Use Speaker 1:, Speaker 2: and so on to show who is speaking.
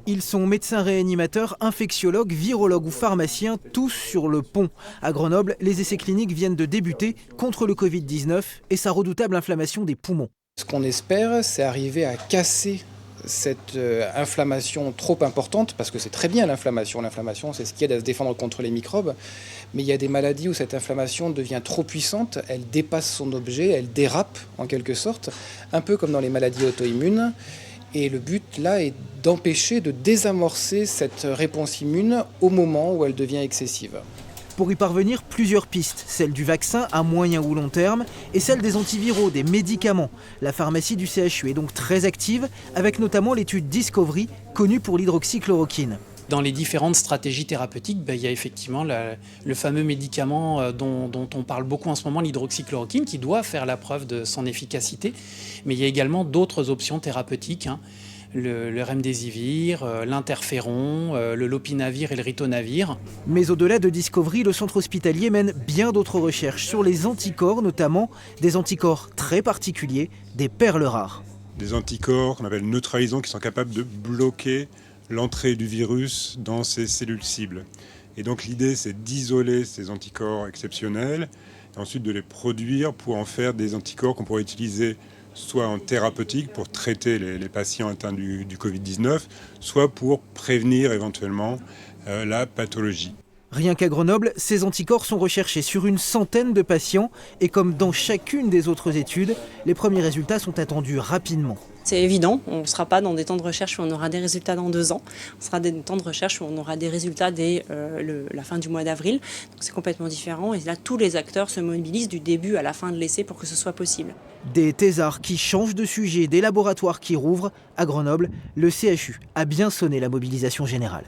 Speaker 1: Ils sont médecins réanimateurs, infectiologues, virologues ou pharmaciens, tous sur le pont. À Grenoble, les essais cliniques viennent de débuter contre le Covid-19 et sa redoutable inflammation des poumons.
Speaker 2: Ce qu'on espère, c'est arriver à casser cette inflammation trop importante, parce que c'est très bien l'inflammation. L'inflammation, c'est ce qui aide à se défendre contre les microbes. Mais il y a des maladies où cette inflammation devient trop puissante, elle dépasse son objet, elle dérape en quelque sorte, un peu comme dans les maladies auto-immunes. Et le but là est d'empêcher, de désamorcer cette réponse immune au moment où elle devient excessive.
Speaker 1: Pour y parvenir, plusieurs pistes, celle du vaccin à moyen ou long terme et celle des antiviraux, des médicaments. La pharmacie du CHU est donc très active, avec notamment l'étude Discovery, connue pour l'hydroxychloroquine.
Speaker 3: Dans les différentes stratégies thérapeutiques, il y a effectivement le fameux médicament dont on parle beaucoup en ce moment, l'hydroxychloroquine, qui doit faire la preuve de son efficacité. Mais il y a également d'autres options thérapeutiques, le remdesivir, l'interféron, le lopinavir et le ritonavir.
Speaker 1: Mais au-delà de Discovery, le centre hospitalier mène bien d'autres recherches sur les anticorps, notamment des anticorps très particuliers, des perles rares.
Speaker 4: Des anticorps qu'on appelle neutralisants qui sont capables de bloquer l'entrée du virus dans ces cellules cibles. Et donc l'idée, c'est d'isoler ces anticorps exceptionnels et ensuite de les produire pour en faire des anticorps qu'on pourrait utiliser soit en thérapeutique pour traiter les patients atteints du Covid-19, soit pour prévenir éventuellement la pathologie.
Speaker 1: Rien qu'à Grenoble, ces anticorps sont recherchés sur une centaine de patients et comme dans chacune des autres études, les premiers résultats sont attendus rapidement.
Speaker 5: C'est évident, on ne sera pas dans des temps de recherche où on aura des résultats dans 2 ans. On sera dans des temps de recherche où on aura des résultats dès la fin du mois d'avril. Donc c'est complètement différent et là tous les acteurs se mobilisent du début à la fin de l'essai pour que ce soit possible.
Speaker 1: Des thésards qui changent de sujet, des laboratoires qui rouvrent. À Grenoble, le CHU a bien sonné la mobilisation générale.